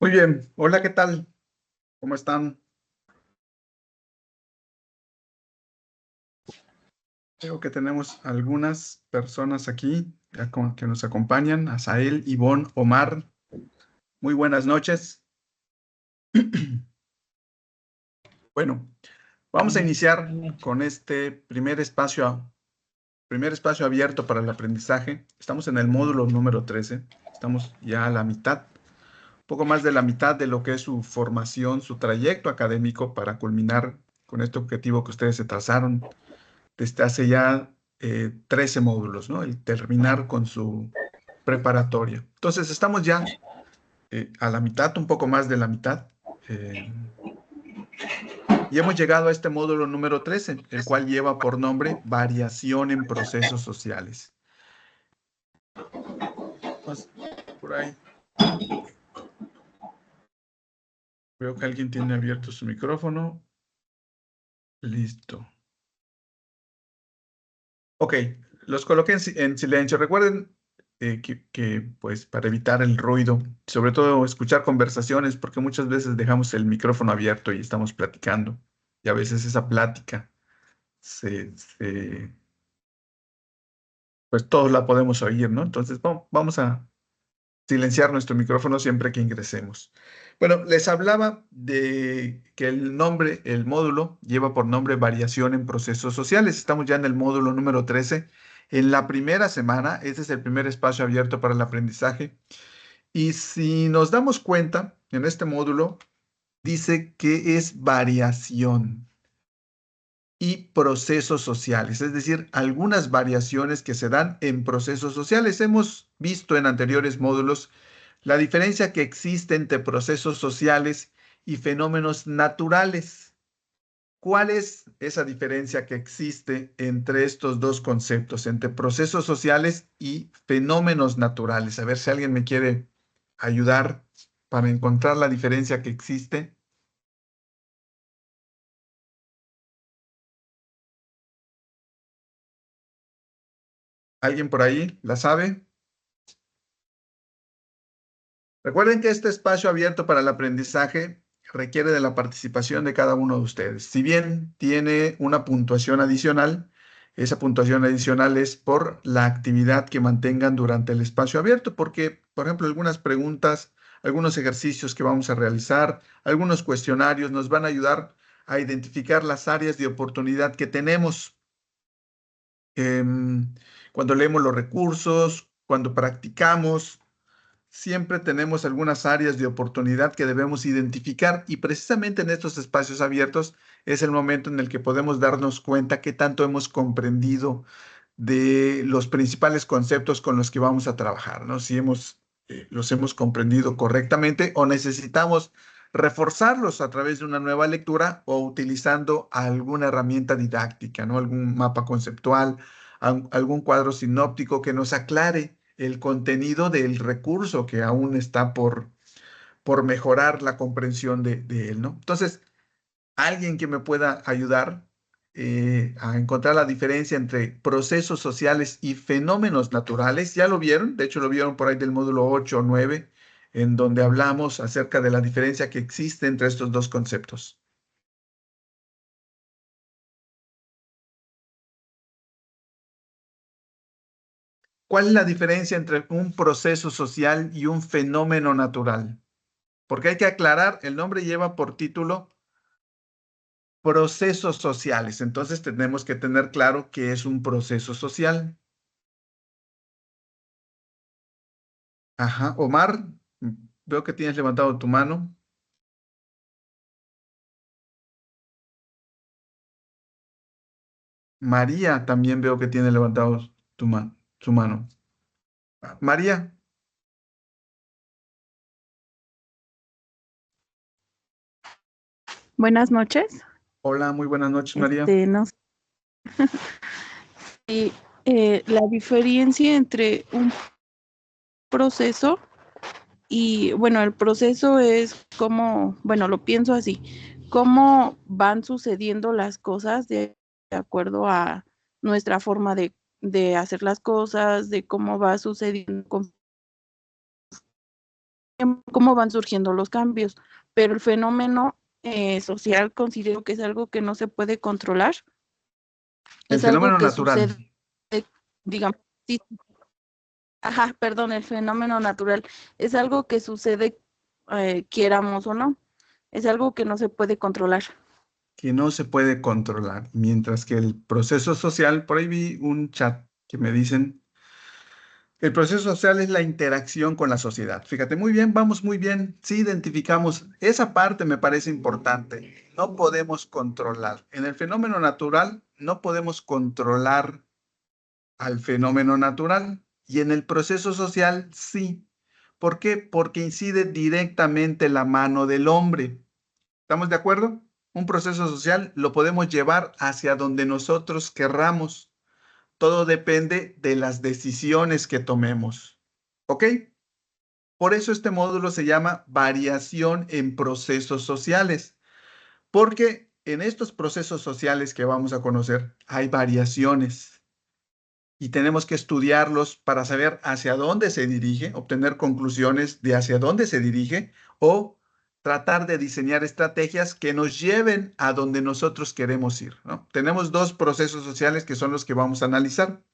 Muy bien, hola, ¿qué tal? ¿Cómo están? Veo que tenemos algunas personas aquí que nos acompañan, Asael, Ivonne, Omar. Muy buenas noches. Bueno, vamos a iniciar con este primer espacio abierto para el aprendizaje. Estamos en el módulo número 13. Estamos ya a la mitad, poco más de la mitad de lo que es su formación, su trayecto académico para culminar con este objetivo que ustedes se trazaron desde hace ya 13 módulos, ¿no? El terminar con su preparatoria. Entonces, estamos ya a la mitad, un poco más de la mitad, eh, y hemos llegado a este módulo número 13, el cual lleva por nombre Variación en Procesos Sociales. Por ahí, veo que alguien tiene abierto su micrófono. Listo. Ok, los coloqué en silencio. Recuerden pues, para evitar el ruido, sobre todo escuchar conversaciones, porque muchas veces dejamos el micrófono abierto y estamos platicando. Y a veces esa plática, pues todos la podemos oír, ¿no? Entonces vamos a silenciar nuestro micrófono siempre que ingresemos. Bueno, les hablaba de que el módulo lleva por nombre Variación en Procesos Sociales. Estamos ya en el módulo número 13. En la primera semana, este es el primer espacio abierto para el aprendizaje. Y si nos damos cuenta, en este módulo dice que es variación y procesos sociales, es decir, algunas variaciones que se dan en procesos sociales. Hemos visto en anteriores módulos la diferencia que existe entre procesos sociales y fenómenos naturales. ¿Cuál es esa diferencia que existe entre estos dos conceptos, entre procesos sociales y fenómenos naturales? A ver si alguien me quiere ayudar para encontrar la diferencia que existe. ¿Alguien por ahí la sabe? Recuerden que este espacio abierto para el aprendizaje requiere de la participación de cada uno de ustedes. Si bien tiene una puntuación adicional, esa puntuación adicional es por la actividad que mantengan durante el espacio abierto, porque, por ejemplo, algunas preguntas, algunos ejercicios que vamos a realizar, algunos cuestionarios nos van a ayudar a identificar las áreas de oportunidad que tenemos cuando leemos los recursos, cuando practicamos. Siempre tenemos algunas áreas de oportunidad que debemos identificar y precisamente en estos espacios abiertos es el momento en el que podemos darnos cuenta qué tanto hemos comprendido de los principales conceptos con los que vamos a trabajar, ¿no? Si los hemos comprendido correctamente o necesitamos reforzarlos a través de una nueva lectura o utilizando alguna herramienta didáctica, ¿no? Algún mapa conceptual, algún cuadro sinóptico que nos aclare el contenido del recurso que aún está por mejorar la comprensión de él, ¿no? Entonces, alguien que me pueda ayudar a encontrar la diferencia entre procesos sociales y fenómenos naturales. Ya lo vieron, de hecho lo vieron por ahí del módulo 8 o 9, en donde hablamos acerca de la diferencia que existe entre estos dos conceptos. ¿Cuál es la diferencia entre un proceso social y un fenómeno natural? Porque hay que aclarar, el nombre lleva por título procesos sociales, entonces tenemos que tener claro qué es un proceso social. Ajá, Omar, veo que tienes levantado tu mano. María, también veo que tiene levantado su mano. María, Buenas noches. hola, muy buenas noches, María. No sé si la diferencia entre un proceso y, bueno, el proceso es como, bueno, lo pienso así, cómo van sucediendo las cosas de acuerdo a nuestra forma de hacer las cosas, de cómo va sucediendo cómo van surgiendo los cambios, pero el fenómeno social considero que es algo que no se puede controlar, El es algo fenómeno que natural. sucede, digamos, sí, ajá, perdón, el fenómeno natural es algo que sucede, quieramos o no, es algo que no se puede controlar. Que no se puede controlar, mientras que el proceso social, por ahí vi un chat que me dicen, el proceso social es la interacción con la sociedad. Fíjate, muy bien, vamos muy bien, sí identificamos, esa parte me parece importante, no podemos controlar. En el fenómeno natural no podemos controlar al fenómeno natural y en el proceso social sí. ¿Por qué? Porque incide directamente la mano del hombre. ¿Estamos de acuerdo? Un proceso social lo podemos llevar hacia donde nosotros querramos. Todo depende de las decisiones que tomemos. ¿Ok? Por eso este módulo se llama variación en procesos sociales, porque en estos procesos sociales que vamos a conocer hay variaciones y tenemos que estudiarlos para saber hacia dónde se dirige, obtener conclusiones de hacia dónde se dirige o tratar de diseñar estrategias que nos lleven a donde nosotros queremos ir, ¿no? Tenemos dos procesos sociales que son los que vamos a analizar.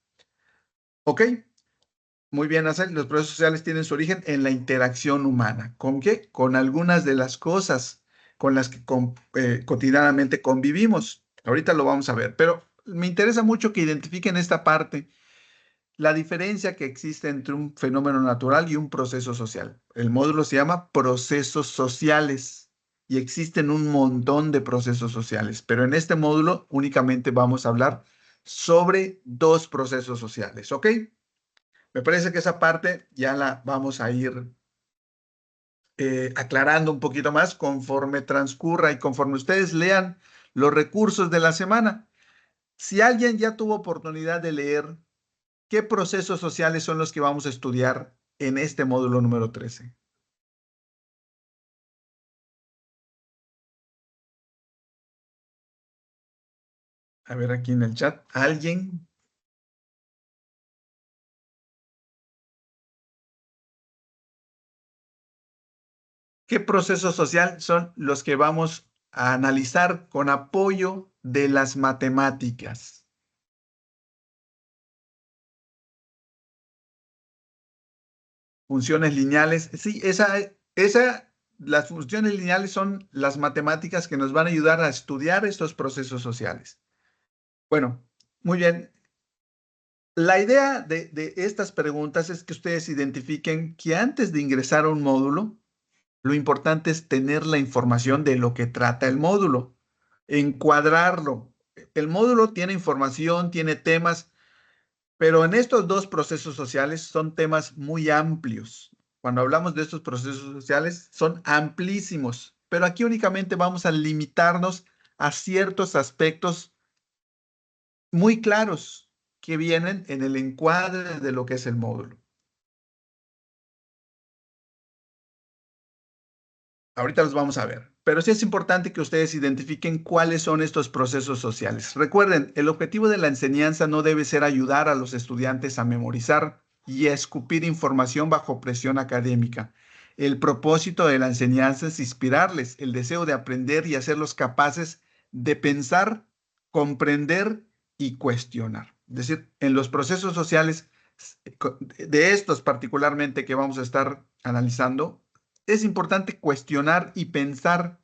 ¿Ok? Muy bien, Asel. Los procesos sociales tienen su origen en la interacción humana. ¿Con qué? Con algunas de las cosas con las que cotidianamente convivimos. Ahorita lo vamos a ver, pero me interesa mucho que identifiquen esta parte, la diferencia que existe entre un fenómeno natural y un proceso social. El módulo se llama procesos sociales y existen un montón de procesos sociales, pero en este módulo únicamente vamos a hablar sobre dos procesos sociales, ¿ok? Me parece que esa parte ya la vamos a ir aclarando un poquito más conforme transcurra y conforme ustedes lean los recursos de la semana. Si alguien ya tuvo oportunidad de leer, ¿qué procesos sociales son los que vamos a estudiar en este módulo número 13? A ver aquí en el chat, ¿alguien? ¿Qué procesos sociales son los que vamos a analizar con apoyo de las matemáticas? Funciones lineales. Sí, las funciones lineales son las matemáticas que nos van a ayudar a estudiar estos procesos sociales. Bueno, muy bien. La idea de estas preguntas es que ustedes identifiquen que antes de ingresar a un módulo, lo importante es tener la información de lo que trata el módulo, encuadrarlo. El módulo tiene información, tiene temas, pero en estos dos procesos sociales son temas muy amplios. Cuando hablamos de estos procesos sociales, son amplísimos, pero aquí únicamente vamos a limitarnos a ciertos aspectos muy claros que vienen en el encuadre de lo que es el módulo. Ahorita los vamos a ver, pero sí es importante que ustedes identifiquen cuáles son estos procesos sociales. Recuerden, el objetivo de la enseñanza no debe ser ayudar a los estudiantes a memorizar y a escupir información bajo presión académica. El propósito de la enseñanza es inspirarles el deseo de aprender y hacerlos capaces de pensar, comprender y cuestionar. Es decir, en los procesos sociales, de estos particularmente que vamos a estar analizando, es importante cuestionar y pensar.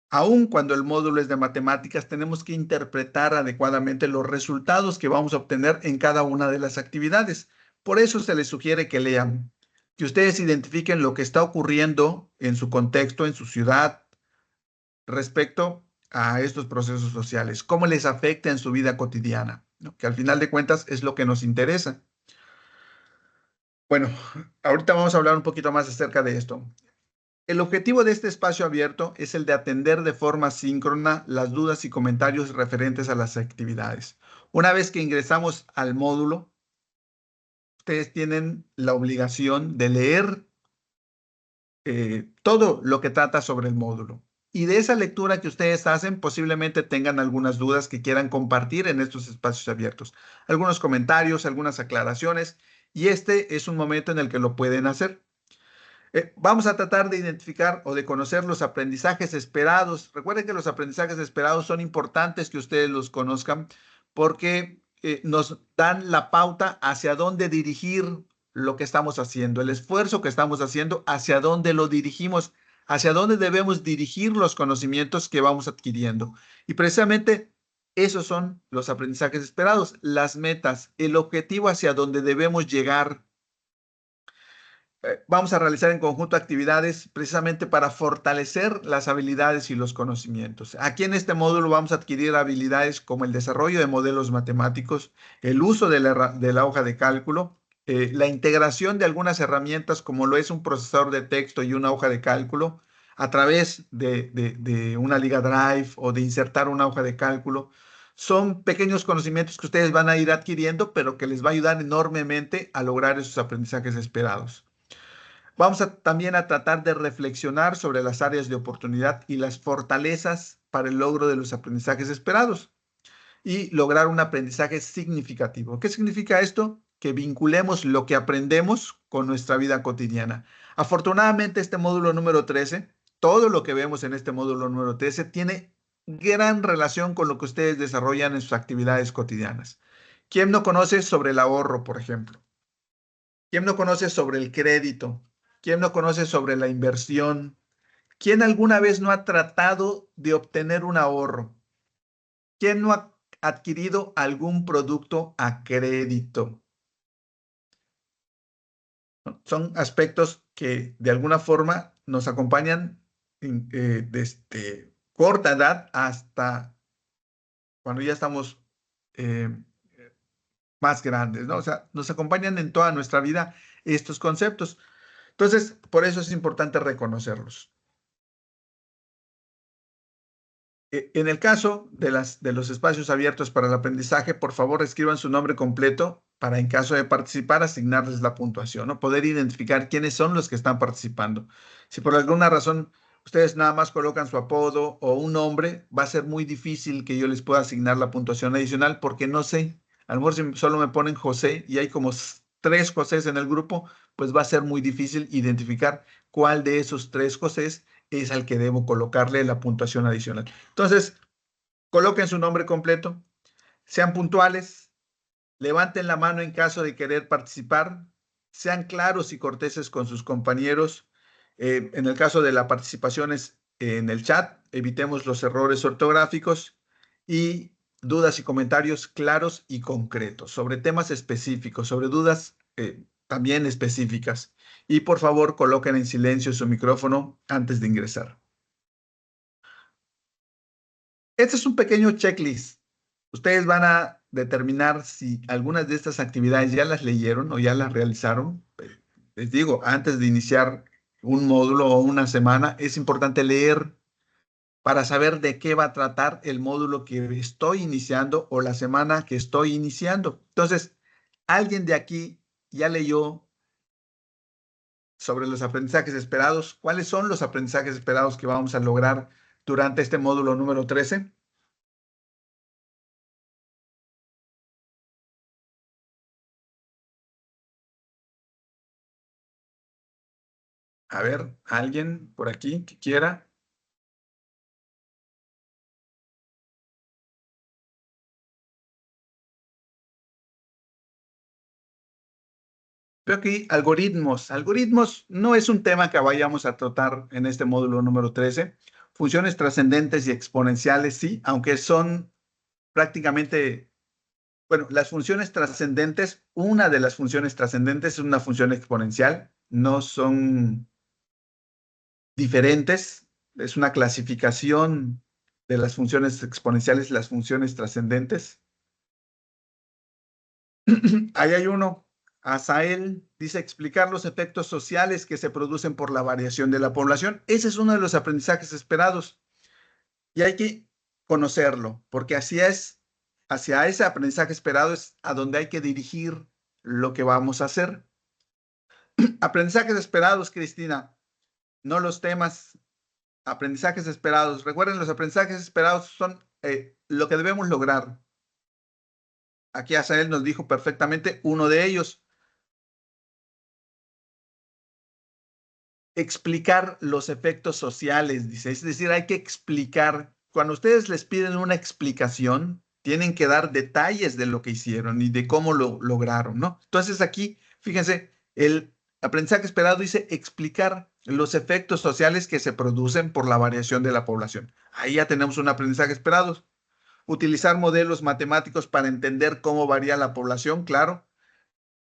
Aun cuando el módulo es de matemáticas, tenemos que interpretar adecuadamente los resultados que vamos a obtener en cada una de las actividades. Por eso se les sugiere que lean, que ustedes identifiquen lo que está ocurriendo en su contexto, en su ciudad, respecto a estos procesos sociales, cómo les afecta en su vida cotidiana, ¿no? Que al final de cuentas es lo que nos interesa. Bueno, ahorita vamos a hablar un poquito más acerca de esto. El objetivo de este espacio abierto es el de atender de forma síncrona las dudas y comentarios referentes a las actividades. Una vez que ingresamos al módulo, ustedes tienen la obligación de leer todo lo que trata sobre el módulo. Y de esa lectura que ustedes hacen, posiblemente tengan algunas dudas que quieran compartir en estos espacios abiertos. Algunos comentarios, algunas aclaraciones, y este es un momento en el que lo pueden hacer. Vamos a tratar de identificar o de conocer los aprendizajes esperados. Recuerden que los aprendizajes esperados son importantes que ustedes los conozcan porque nos dan la pauta hacia dónde dirigir lo que estamos haciendo, el esfuerzo que estamos haciendo, hacia dónde lo dirigimos, hacia dónde debemos dirigir los conocimientos que vamos adquiriendo. Y precisamente esos son los aprendizajes esperados, las metas, el objetivo hacia donde debemos llegar. Vamos a realizar en conjunto actividades precisamente para fortalecer las habilidades y los conocimientos. Aquí en este módulo vamos a adquirir habilidades como el desarrollo de modelos matemáticos, el uso de la hoja de cálculo, la integración de algunas herramientas como lo es un procesador de texto y una hoja de cálculo a través de una liga Drive o de insertar una hoja de cálculo. Son pequeños conocimientos que ustedes van a ir adquiriendo, pero que les va a ayudar enormemente a lograr esos aprendizajes esperados. Vamos también a tratar de reflexionar sobre las áreas de oportunidad y las fortalezas para el logro de los aprendizajes esperados y lograr un aprendizaje significativo. ¿Qué significa esto? Que vinculemos lo que aprendemos con nuestra vida cotidiana. Afortunadamente, este módulo número 13, todo lo que vemos en este módulo número 13 tiene gran relación con lo que ustedes desarrollan en sus actividades cotidianas. ¿Quién no conoce sobre el ahorro, por ejemplo? ¿Quién no conoce sobre el crédito? ¿Quién no conoce sobre la inversión? ¿Quién alguna vez no ha tratado de obtener un ahorro? ¿Quién no ha adquirido algún producto a crédito? Son aspectos que de alguna forma nos acompañan desde corta edad hasta cuando ya estamos eh, más grandes, ¿no? O sea, nos acompañan en toda nuestra vida estos conceptos. Entonces, por eso es importante reconocerlos. En el caso de los espacios abiertos para el aprendizaje, por favor escriban su nombre completo para en caso de participar asignarles la puntuación, ¿no? Poder identificar quiénes son los que están participando. Si por alguna razón ustedes nada más colocan su apodo o un nombre, va a ser muy difícil que yo les pueda asignar la puntuación adicional porque no sé, a lo mejor si solo me ponen José y hay como tres Josés en el grupo, pues va a ser muy difícil identificar cuál de esos tres Josés es al que debo colocarle la puntuación adicional. Entonces, coloquen su nombre completo, sean puntuales, levanten la mano en caso de querer participar, sean claros y corteses con sus compañeros. En el caso de la participación en el chat, evitemos los errores ortográficos y dudas y comentarios claros y concretos sobre temas específicos, sobre dudas también específicas. Y por favor, coloquen en silencio su micrófono antes de ingresar. Este es un pequeño checklist. Ustedes van a determinar si algunas de estas actividades ya las leyeron o ya las realizaron. Les digo, antes de iniciar un módulo o una semana, es importante leer para saber de qué va a tratar el módulo que estoy iniciando o la semana que estoy iniciando. Entonces, ¿alguien de aquí ya leyó sobre los aprendizajes esperados? ¿Cuáles son los aprendizajes esperados que vamos a lograr durante este módulo número 13? A ver, alguien por aquí que quiera. Veo aquí algoritmos. Algoritmos no es un tema que vayamos a tratar en este módulo número 13. Funciones trascendentes y exponenciales, sí, aunque son prácticamente, bueno, las funciones trascendentes, una de las funciones trascendentes es una función exponencial, no son diferentes, es una clasificación de las funciones exponenciales y las funciones trascendentes. Ahí hay uno. Asael dice explicar los efectos sociales que se producen por la variación de la población. Ese es uno de los aprendizajes esperados y hay que conocerlo, porque así es, hacia ese aprendizaje esperado es a donde hay que dirigir lo que vamos a hacer. Aprendizajes esperados, Cristina, no los temas, aprendizajes esperados. Recuerden, los aprendizajes esperados son lo que debemos lograr. Aquí Asael nos dijo perfectamente uno de ellos. explicar los efectos sociales, dice. Es decir, hay que explicar. Cuando ustedes les piden una explicación, tienen que dar detalles de lo que hicieron y de cómo lo lograron, ¿no? Entonces aquí, fíjense, el aprendizaje esperado dice explicar los efectos sociales que se producen por la variación de la población. Ahí ya tenemos un aprendizaje esperado. Utilizar modelos matemáticos para entender cómo varía la población, claro.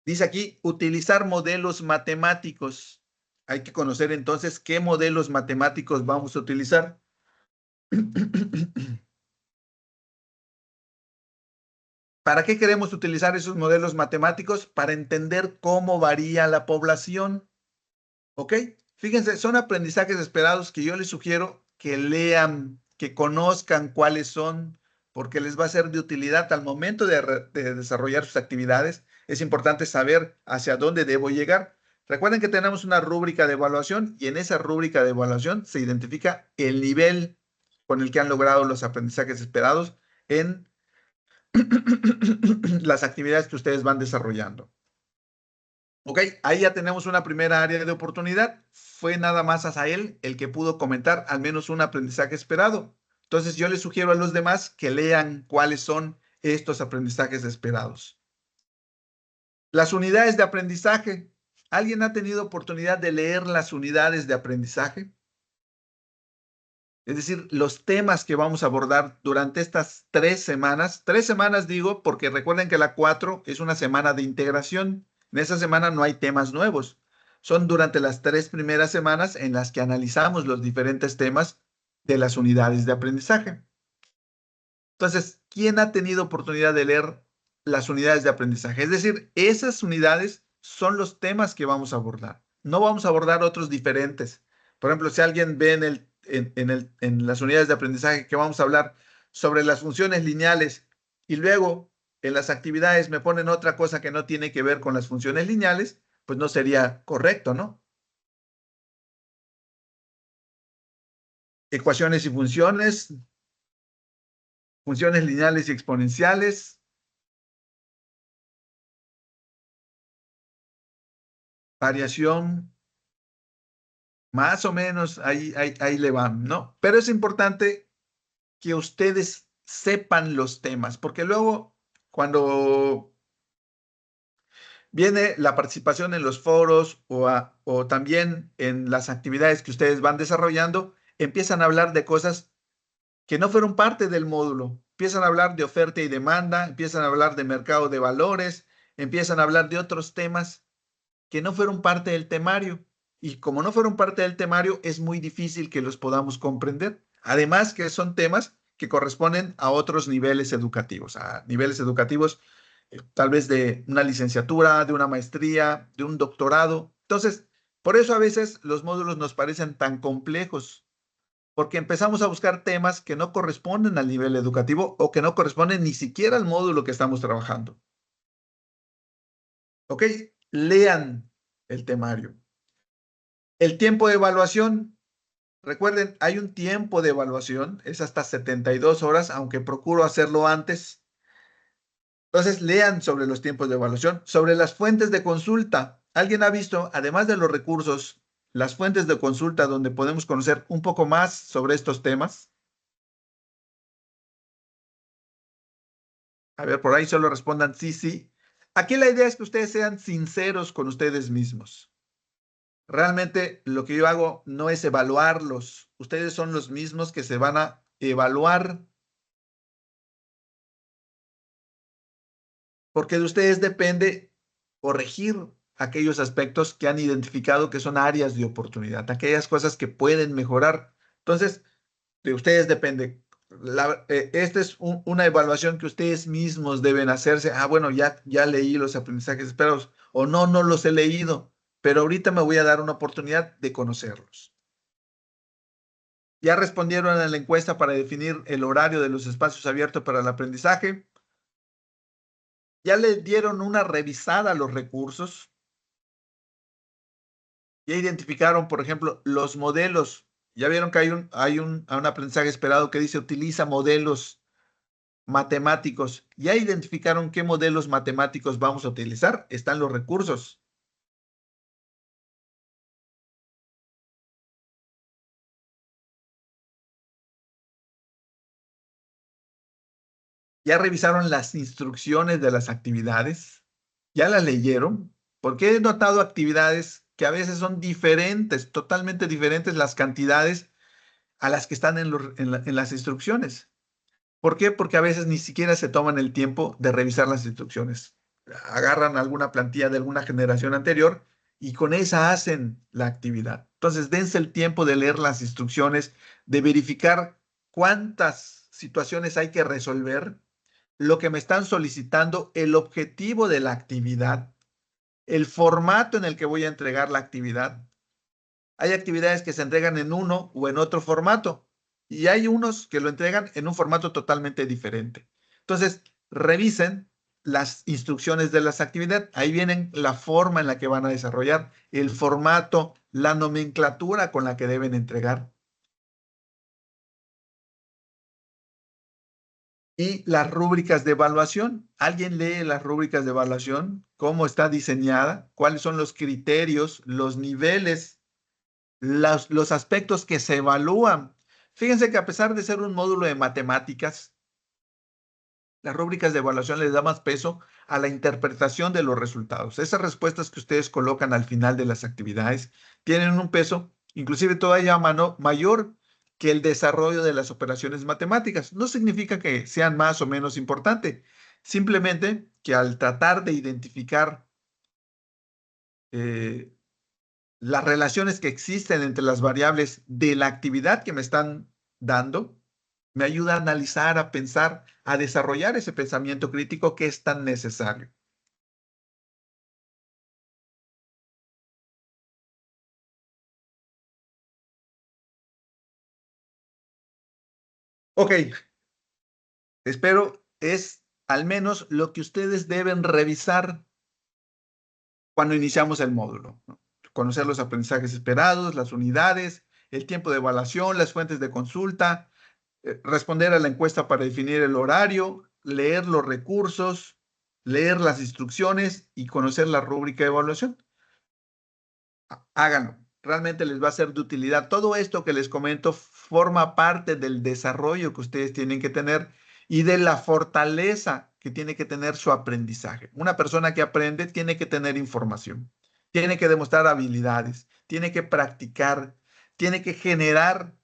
Dice aquí, utilizar modelos matemáticos. Hay que conocer entonces qué modelos matemáticos vamos a utilizar. ¿Para qué queremos utilizar esos modelos matemáticos? Para entender cómo varía la población. ¿Ok? Fíjense, son aprendizajes esperados que yo les sugiero que lean, que conozcan cuáles son, porque les va a ser de utilidad al momento de desarrollar sus actividades. Es importante saber hacia dónde debo llegar. Recuerden que tenemos una rúbrica de evaluación y en esa rúbrica de evaluación se identifica el nivel con el que han logrado los aprendizajes esperados en las actividades que ustedes van desarrollando. Ok, ahí ya tenemos una primera área de oportunidad. Fue nada más Asael el que pudo comentar al menos un aprendizaje esperado. Entonces yo les sugiero a los demás que lean cuáles son estos aprendizajes esperados. Las unidades de aprendizaje. ¿Alguien ha tenido oportunidad de leer las unidades de aprendizaje? Es decir, los temas que vamos a abordar durante estas 3 semanas. 3 semanas digo porque recuerden que la 4 es una semana de integración. En esa semana no hay temas nuevos. Son durante las 3 primeras semanas en las que analizamos los diferentes temas de las unidades de aprendizaje. Entonces, ¿quién ha tenido oportunidad de leer las unidades de aprendizaje? Es decir, esas unidades son los temas que vamos a abordar. No vamos a abordar otros diferentes. Por ejemplo, si alguien ve en las unidades de aprendizaje que vamos a hablar sobre las funciones lineales y luego en las actividades me ponen otra cosa que no tiene que ver con las funciones lineales, pues no sería correcto, ¿no? Ecuaciones y funciones lineales y exponenciales, variación, más o menos ahí le van, ¿no? Pero es importante que ustedes sepan los temas, porque luego cuando viene la participación en los foros o también en las actividades que ustedes van desarrollando, empiezan a hablar de cosas que no fueron parte del módulo. Empiezan a hablar de oferta y demanda, empiezan a hablar de mercado de valores, empiezan a hablar de otros temas que no fueron parte del temario. Y como no fueron parte del temario, es muy difícil que los podamos comprender. Además que son temas que corresponden a otros niveles educativos, a niveles educativos tal vez de una licenciatura, de una maestría, de un doctorado. Entonces, por eso a veces los módulos nos parecen tan complejos, porque empezamos a buscar temas que no corresponden al nivel educativo o que no corresponden ni siquiera al módulo que estamos trabajando. ¿Ok? Lean el temario. El tiempo de evaluación, recuerden, hay un tiempo de evaluación, es hasta 72 horas, aunque procuro hacerlo antes. Entonces, lean sobre los tiempos de evaluación, sobre las fuentes de consulta. ¿Alguien ha visto, además de los recursos, las fuentes de consulta donde podemos conocer un poco más sobre estos temas? A ver, por ahí solo respondan sí, sí. Aquí la idea es que ustedes sean sinceros con ustedes mismos. Realmente lo que yo hago no es evaluarlos. Ustedes son los mismos que se van a evaluar, porque de ustedes depende corregir aquellos aspectos que han identificado que son áreas de oportunidad, aquellas cosas que pueden mejorar. Entonces, de ustedes depende. Esta es una evaluación que ustedes mismos deben hacerse. Ah, bueno, ya leí los aprendizajes esperados, o no, no los he leído, pero ahorita me voy a dar una oportunidad de conocerlos. Ya respondieron a la encuesta para definir el horario de los espacios abiertos para el aprendizaje. Ya le dieron una revisada a los recursos. Ya identificaron, por ejemplo, los modelos. Ya vieron que hay un aprendizaje esperado que dice utiliza modelos matemáticos. Ya identificaron qué modelos matemáticos vamos a utilizar. Están los recursos. ¿Ya revisaron las instrucciones de las actividades? ¿Ya las leyeron? Porque he notado actividades que a veces son diferentes, totalmente diferentes las cantidades a las que están en las instrucciones. ¿Por qué? Porque a veces ni siquiera se toman el tiempo de revisar las instrucciones. Agarran alguna plantilla de alguna generación anterior y con esa hacen la actividad. Entonces, dense el tiempo de leer las instrucciones, de verificar cuántas situaciones hay que resolver, lo que me están solicitando, el objetivo de la actividad, el formato en el que voy a entregar la actividad. Hay actividades que se entregan en uno o en otro formato y hay unos que lo entregan en un formato totalmente diferente. Entonces, revisen las instrucciones de las actividades. Ahí vienen la forma en la que van a desarrollar, el formato, la nomenclatura con la que deben entregar. Y las rúbricas de evaluación. ¿Alguien lee las rúbricas de evaluación? ¿Cómo está diseñada? ¿Cuáles son los criterios, los niveles, los aspectos que se evalúan? Fíjense que a pesar de ser un módulo de matemáticas, las rúbricas de evaluación les da más peso a la interpretación de los resultados. Esas respuestas que ustedes colocan al final de las actividades tienen un peso, inclusive todavía mayor que el desarrollo de las operaciones matemáticas. No significa que sean más o menos importantes, simplemente que al tratar de identificar eh, las relaciones que existen entre las variables de la actividad que me están dando, me ayuda a analizar, a pensar, a desarrollar ese pensamiento crítico que es tan necesario. Ok, espero es al menos lo que ustedes deben revisar cuando iniciamos el módulo, ¿no? Conocer los aprendizajes esperados, las unidades, el tiempo de evaluación, las fuentes de consulta, responder a la encuesta para definir el horario, leer los recursos, leer las instrucciones y conocer la rúbrica de evaluación. Háganlo. Realmente les va a ser de utilidad. Todo esto que les comento forma parte del desarrollo que ustedes tienen que tener y de la fortaleza que tiene que tener su aprendizaje. Una persona que aprende tiene que tener información, tiene que demostrar habilidades, tiene que practicar, tiene que generar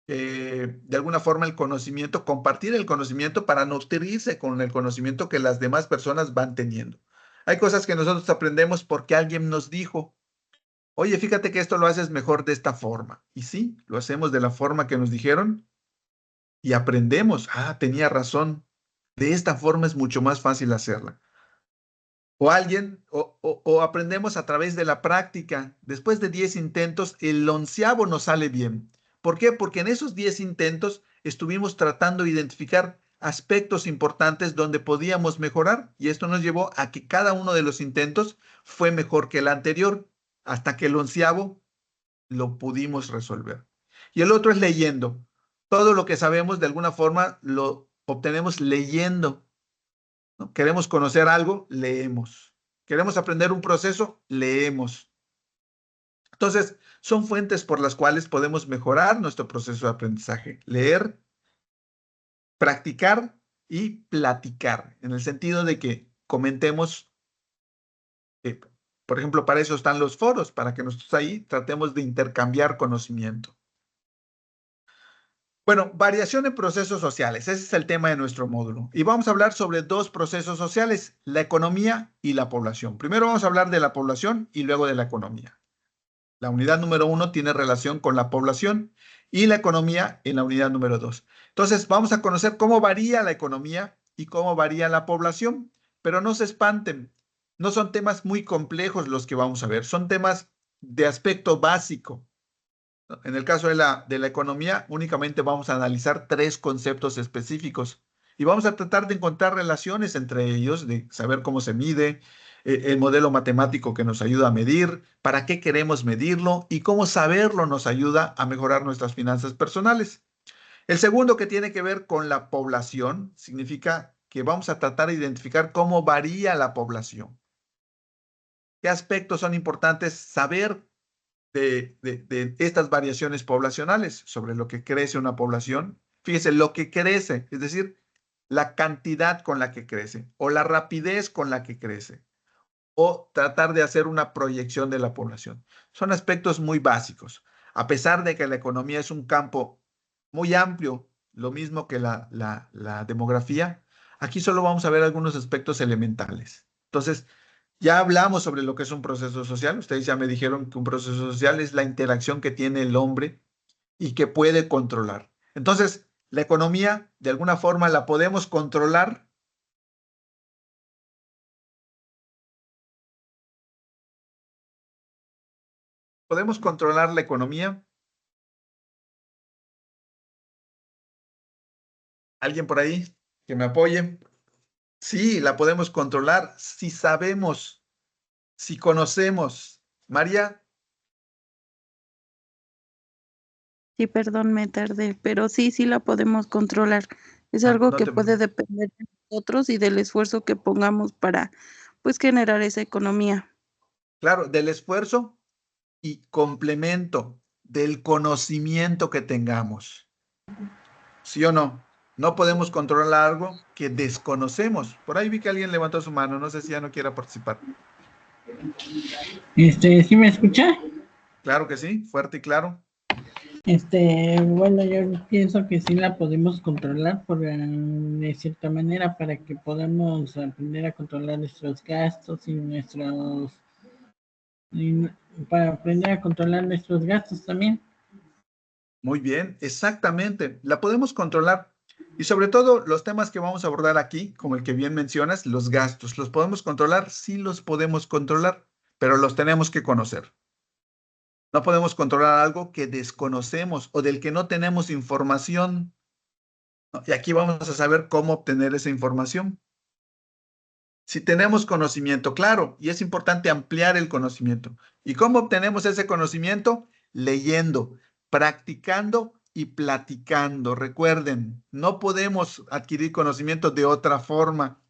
de alguna forma el conocimiento, compartir el conocimiento para nutrirse con el conocimiento que las demás personas van teniendo. Hay cosas que nosotros aprendemos porque alguien nos dijo, oye, fíjate que esto lo haces mejor de esta forma. Y sí, lo hacemos de la forma que nos dijeron y aprendemos. Ah, tenía razón. De esta forma es mucho más fácil hacerla. O aprendemos a través de la práctica. Después de 10 intentos, el onceavo nos sale bien. ¿Por qué? Porque en esos 10 intentos estuvimos tratando de identificar aspectos importantes donde podíamos mejorar y esto nos llevó a que cada uno de los intentos fue mejor que el anterior, hasta que el onceavo lo pudimos resolver. Y el otro es leyendo. Todo lo que sabemos de alguna forma lo obtenemos leyendo, ¿no? Queremos conocer algo, leemos. Queremos aprender un proceso, leemos. Entonces, son fuentes por las cuales podemos mejorar nuestro proceso de aprendizaje. Leer, practicar y platicar, en el sentido de que comentemos, eh, por ejemplo, para eso están los foros, para que nosotros ahí tratemos de intercambiar conocimiento. Bueno, variación en procesos sociales. Ese es el tema de nuestro módulo. Y vamos a hablar sobre dos procesos sociales, la economía y la población. Primero vamos a hablar de la población y luego de la economía. La unidad número 1 tiene relación con la población y la economía en la unidad número 2. Entonces, vamos a conocer cómo varía la economía y cómo varía la población. Pero no se espanten, no son temas muy complejos los que vamos a ver, son temas de aspecto básico. En el caso de la economía, únicamente vamos a analizar tres conceptos específicos y vamos a tratar de encontrar relaciones entre ellos, de saber cómo se mide, el modelo matemático que nos ayuda a medir, para qué queremos medirlo y cómo saberlo nos ayuda a mejorar nuestras finanzas personales. El segundo, que tiene que ver con la población, significa que vamos a tratar de identificar cómo varía la población. ¿Qué aspectos son importantes saber de estas variaciones poblacionales sobre lo que crece una población? Fíjese, lo que crece, es decir, la cantidad con la que crece o la rapidez con la que crece o tratar de hacer una proyección de la población. Son aspectos muy básicos. A pesar de que la economía es un campo muy amplio, lo mismo que la demografía, aquí solo vamos a ver algunos aspectos elementales. Entonces, ya hablamos sobre lo que es un proceso social. Ustedes ya me dijeron que un proceso social es la interacción que tiene el hombre y que puede controlar. Entonces, la economía, de alguna forma, la podemos controlar. ¿Podemos controlar la economía? ¿Alguien por ahí que me apoye? Sí, la podemos controlar si sabemos, si conocemos. María, Sí, perdón, me tardé, pero sí, sí la podemos controlar. Es algo no que te puede preocupes. depender de nosotros y del esfuerzo que pongamos para, pues, generar esa economía. Claro, del esfuerzo y complemento del conocimiento que tengamos. ¿Sí o no? No podemos controlar algo que desconocemos. Por ahí vi que alguien levantó su mano. No sé si ya no quiera participar. ¿Sí me escucha? Claro que sí, fuerte y claro. Bueno, yo pienso que sí la podemos controlar de cierta manera para que podamos aprender a controlar nuestros gastos y para aprender a controlar nuestros gastos también. Muy bien, exactamente. La podemos controlar. Y sobre todo los temas que vamos a abordar aquí, como el que bien mencionas, los gastos, ¿los podemos controlar? Sí los podemos controlar, pero los tenemos que conocer. No podemos controlar algo que desconocemos o del que no tenemos información, ¿no? Y aquí vamos a saber cómo obtener esa información. Si tenemos conocimiento, claro, y es importante ampliar el conocimiento. ¿Y cómo obtenemos ese conocimiento? Leyendo, practicando y platicando. Recuerden, no podemos adquirir conocimiento de otra forma.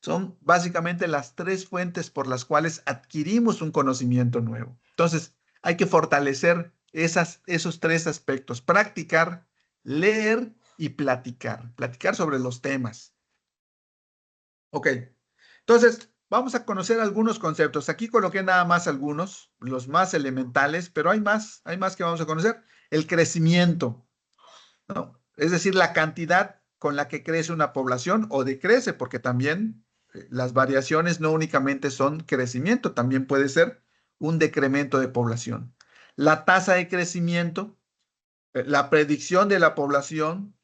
Son básicamente las tres fuentes por las cuales adquirimos un conocimiento nuevo. Entonces, hay que fortalecer esos tres aspectos: practicar, leer y platicar. Platicar sobre los temas. Ok, entonces vamos a conocer algunos conceptos. Aquí coloqué nada más algunos, los más elementales, pero hay más que vamos a conocer. El crecimiento, ¿no? Es decir, la cantidad con la que crece una población o decrece, porque también las variaciones no únicamente son crecimiento, también puede ser un decremento de población. La tasa de crecimiento, la predicción de la población,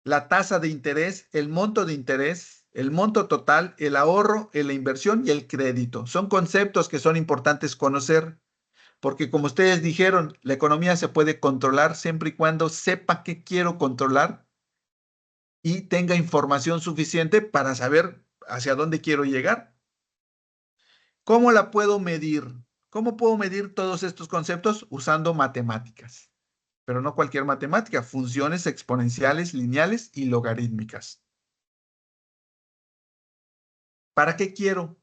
la tasa de interés, el monto de interés, el monto total, el ahorro, la inversión y el crédito. Son conceptos que son importantes conocer, porque como ustedes dijeron, la economía se puede controlar siempre y cuando sepa qué quiero controlar y tenga información suficiente para saber hacia dónde quiero llegar. ¿Cómo la puedo medir? ¿Cómo puedo medir todos estos conceptos? Usando matemáticas, pero no cualquier matemática, funciones exponenciales, lineales y logarítmicas. ¿Para qué quiero?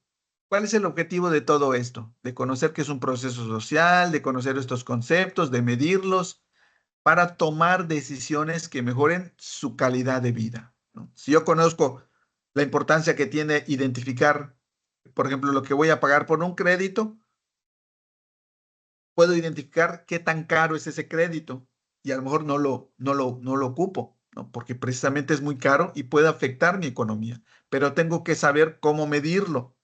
¿Cuál es el objetivo de todo esto? De conocer qué es un proceso social, de conocer estos conceptos, de medirlos, para tomar decisiones que mejoren su calidad de vida, ¿no? Si yo conozco la importancia que tiene identificar, por ejemplo, lo que voy a pagar por un crédito, puedo identificar qué tan caro es ese crédito y a lo mejor no lo ocupo, ¿no? Porque precisamente es muy caro y puede afectar mi economía, pero tengo que saber cómo medirlo.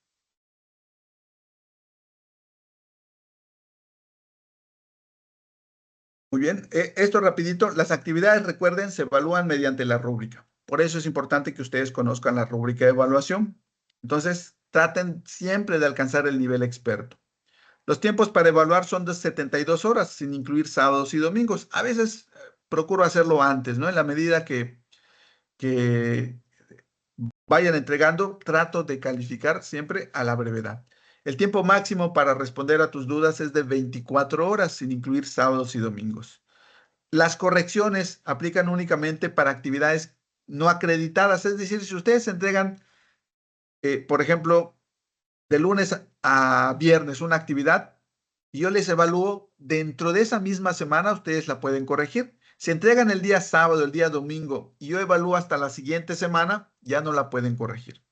Muy bien, esto rapidito, las actividades, recuerden, se evalúan mediante la rúbrica. Por eso es importante que ustedes conozcan la rúbrica de evaluación. Entonces, traten siempre de alcanzar el nivel experto. Los tiempos para evaluar son de 72 horas, sin incluir sábados y domingos. A veces procuro hacerlo antes, ¿no? En la medida que vayan entregando, trato de calificar siempre a la brevedad. El tiempo máximo para responder a tus dudas es de 24 horas, sin incluir sábados y domingos. Las correcciones aplican únicamente para actividades no acreditadas, es decir, si ustedes entregan, por ejemplo, de lunes a viernes una actividad y yo les evalúo dentro de esa misma semana, ustedes la pueden corregir. Si entregan el día sábado, el día domingo, y yo evalúo hasta la siguiente semana, ya no la pueden corregir.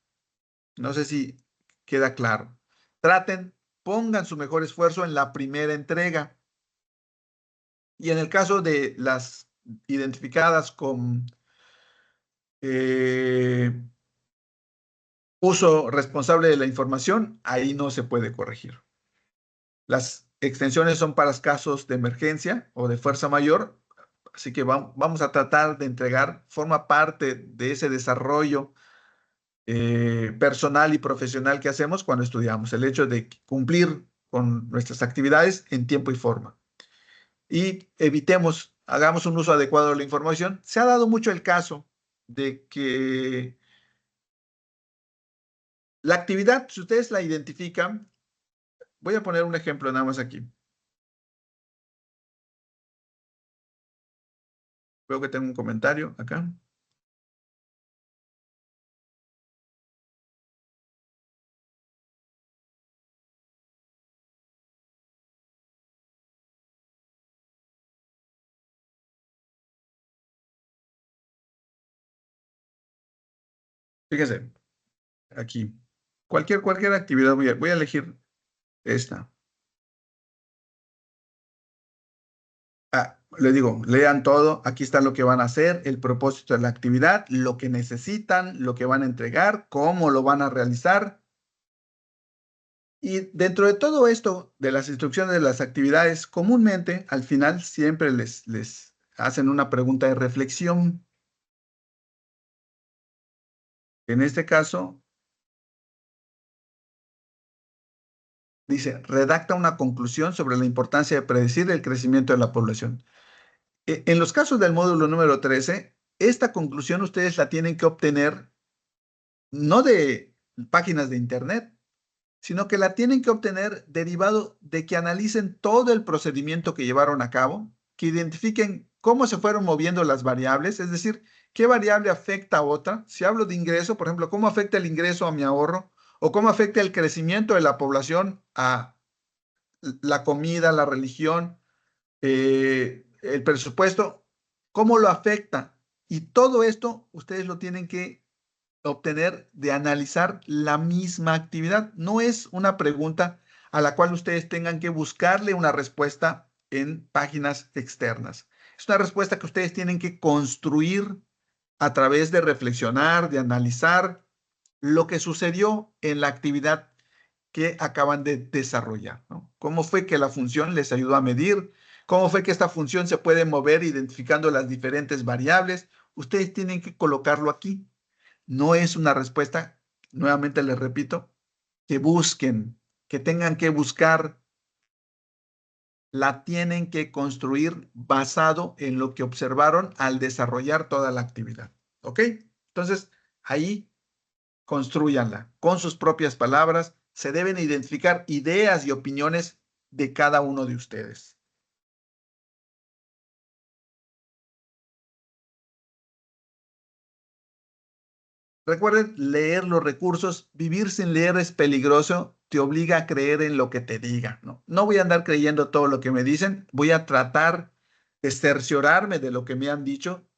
No sé si queda claro. Traten, pongan su mejor esfuerzo en la primera entrega. Y en el caso de las identificadas con uso responsable de la información, ahí no se puede corregir. Las extensiones son para casos de emergencia o de fuerza mayor, así que vamos a tratar de entregar, forma parte de ese desarrollo personal y profesional que hacemos cuando estudiamos, el hecho de cumplir con nuestras actividades en tiempo y forma. Y evitemos, hagamos un uso adecuado de la información. Se ha dado mucho el caso de que la actividad, si ustedes la identifican, voy a poner un ejemplo nada más aquí. Veo que tengo un comentario acá. Fíjense, aquí. Cualquier actividad, voy a elegir esta. Les digo, lean todo, aquí está lo que van a hacer, el propósito de la actividad, lo que necesitan, lo que van a entregar, cómo lo van a realizar. Y dentro de todo esto, de las instrucciones de las actividades, comúnmente al final siempre les hacen una pregunta de reflexión. En este caso, dice, redacta una conclusión sobre la importancia de predecir el crecimiento de la población. En los casos del módulo número 13, esta conclusión ustedes la tienen que obtener no de páginas de internet, sino que la tienen que obtener derivado de que analicen todo el procedimiento que llevaron a cabo, que identifiquen cómo se fueron moviendo las variables, es decir, qué variable afecta a otra. Si hablo de ingreso, por ejemplo, cómo afecta el ingreso a mi ahorro, o cómo afecta el crecimiento de la población a la comida, la religión, el presupuesto, cómo lo afecta. Y todo esto ustedes lo tienen que obtener de analizar la misma actividad. No es una pregunta a la cual ustedes tengan que buscarle una respuesta en páginas externas. Es una respuesta que ustedes tienen que construir a través de reflexionar, de analizar lo que sucedió en la actividad que acaban de desarrollar, ¿no? ¿Cómo fue que la función les ayudó a medir? ¿Cómo fue que esta función se puede mover identificando las diferentes variables? Ustedes tienen que colocarlo aquí. No es una respuesta, nuevamente les repito, que busquen, que tengan que buscar, la tienen que construir basado en lo que observaron al desarrollar toda la actividad. ¿Ok? Entonces, ahí construyanla con sus propias palabras. Se deben identificar ideas y opiniones de cada uno de ustedes. Recuerden leer los recursos. Vivir sin leer es peligroso. Te obliga a creer en lo que te digan, ¿no? No voy a andar creyendo todo lo que me dicen. Voy a tratar de cerciorarme de lo que me han dicho.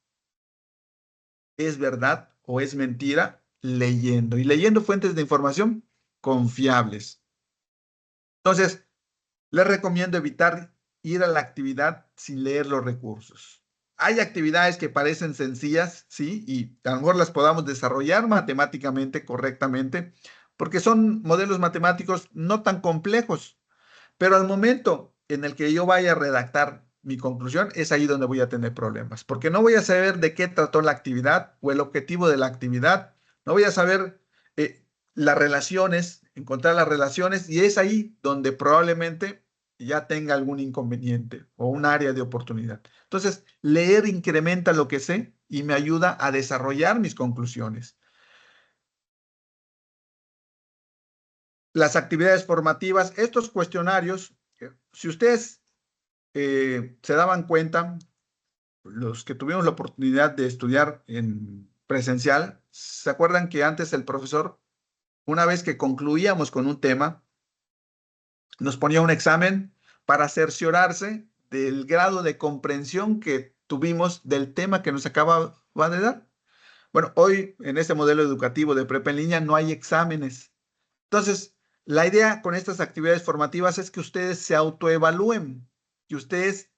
¿Es verdad o es mentira? Leyendo. Y leyendo fuentes de información confiables. Entonces, les recomiendo evitar ir a la actividad sin leer los recursos. Hay actividades que parecen sencillas, sí, y a lo mejor las podamos desarrollar matemáticamente correctamente, porque son modelos matemáticos no tan complejos, pero al momento en el que yo vaya a redactar mi conclusión, es ahí donde voy a tener problemas, porque no voy a saber de qué trató la actividad o el objetivo de la actividad, no voy a saber las relaciones, encontrar las relaciones, y es ahí donde probablemente ya tenga algún inconveniente o un área de oportunidad. Entonces, leer incrementa lo que sé y me ayuda a desarrollar mis conclusiones. Las actividades formativas, estos cuestionarios, si ustedes se daban cuenta, los que tuvimos la oportunidad de estudiar en presencial, ¿se acuerdan que antes el profesor, una vez que concluíamos con un tema, nos ponía un examen para cerciorarse del grado de comprensión que tuvimos del tema que nos acaba de dar. Bueno, hoy en este modelo educativo de prepa en línea no hay exámenes. Entonces, la idea con estas actividades formativas es que ustedes se autoevalúen, que ustedes